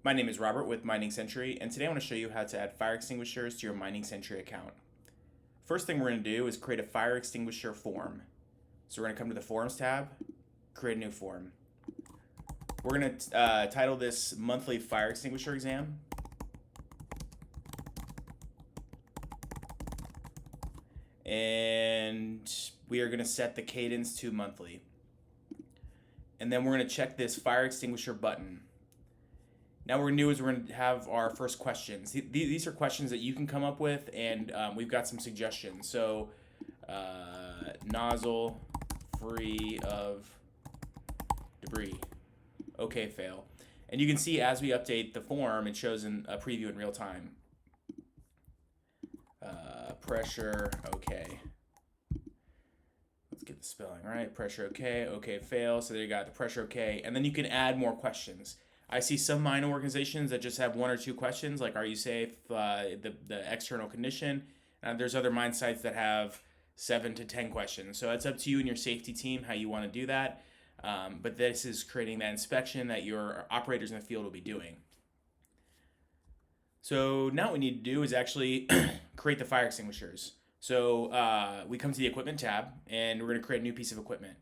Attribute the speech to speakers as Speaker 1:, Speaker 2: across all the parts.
Speaker 1: My name is Robert with Mining Sentry, and today I want to show you how to add fire extinguishers to your Mining Sentry account. First thing we're going to do is create a fire extinguisher form. So we're going to come to the Forms tab, create a new form. We're going to title this Monthly Fire Extinguisher Exam. And we are going to set the cadence to monthly. And then we're going to check this fire extinguisher button. Now what we're going to do is we're going to have our first questions. These are questions that you can come up with, and we've got some suggestions. So, nozzle free of debris. Okay, fail. And you can see as we update the form, it shows in a preview in real time. Pressure, okay. Let's get the spelling right. Pressure, okay. Okay, fail. So there you got the pressure, okay. And then you can add more questions. I see some mining organizations that just have one or two questions, like are you safe, the external condition. There's other mine sites that have 7 to 10 questions. So it's up to you and your safety team how you want to do that. But this is creating that inspection that your operators in the field will be doing. So now what we need to do is actually create the fire extinguishers. So we come to the equipment tab, and we're going to create a new piece of equipment.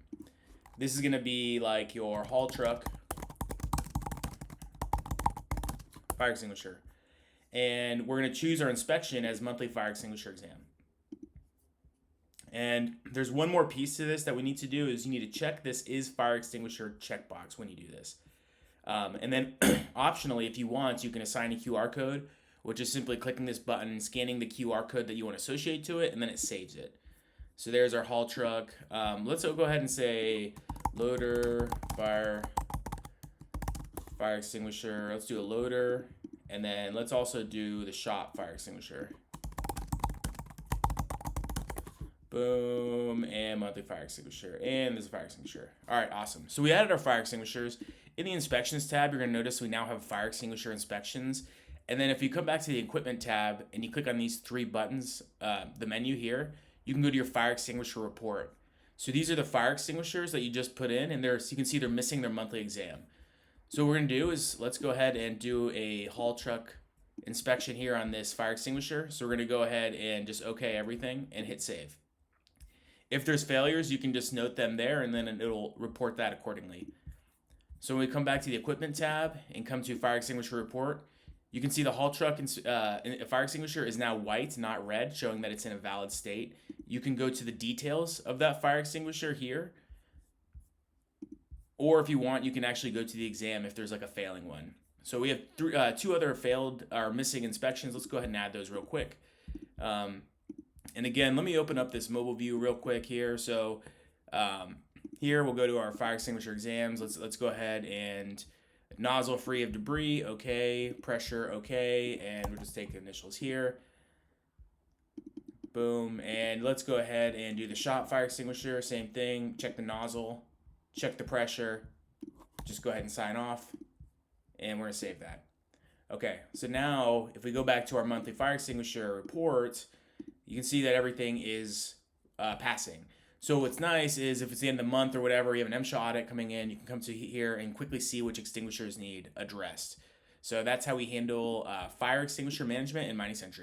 Speaker 1: This is going to be like your haul truck fire extinguisher. And we're going to choose our inspection as monthly fire extinguisher exam. And there's one more piece to this that we need to do is you need to check this is fire extinguisher checkbox when you do this. And then optionally, if you want, you can assign a QR code, which is simply clicking this button, scanning the QR code that you want to associate to it, and then it saves it. So there's our haul truck. Let's go ahead and say loader fire extinguisher. Let's do a loader, and then let's also do the shop fire extinguisher. Boom, and monthly fire extinguisher, and there's a fire extinguisher. All right, awesome. So we added our fire extinguishers. In the inspections tab, you're going to notice we now have fire extinguisher inspections. And then if you come back to the equipment tab and you click on these 3 buttons, the menu here, you can go to your fire extinguisher report. So these are the fire extinguishers that you just put in, and you can see they're missing their monthly exam. So what we're going to do is let's go ahead and do a haul truck inspection here on this fire extinguisher. So we're going to go ahead and just okay everything and hit save. If there's failures, you can just note them there, and then it'll report that accordingly. So when we come back to the equipment tab and come to fire extinguisher report, you can see the haul truck fire extinguisher is now white, not red, showing that it's in a valid state. You can go to the details of that fire extinguisher here. Or if you want, you can actually go to the exam if there's like a failing one. So we have 2 other failed or missing inspections. Let's go ahead and add those real quick. And again, let me open up this mobile view real quick here. So here we'll go to our fire extinguisher exams. Let's go ahead and nozzle free of debris, okay. Pressure, okay. And we'll just take the initials here. Boom. And let's go ahead and do the shop fire extinguisher. Same thing. Check the nozzle, check the pressure. Just go ahead and sign off. And we're going to save that. Okay. So now if we go back to our monthly fire extinguisher report, you can see that everything is passing. So what's nice is if it's the end of the month or whatever, you have an MSHA audit coming in, you can come to here and quickly see which extinguishers need addressed. So that's how we handle fire extinguisher management in Mining Sentry.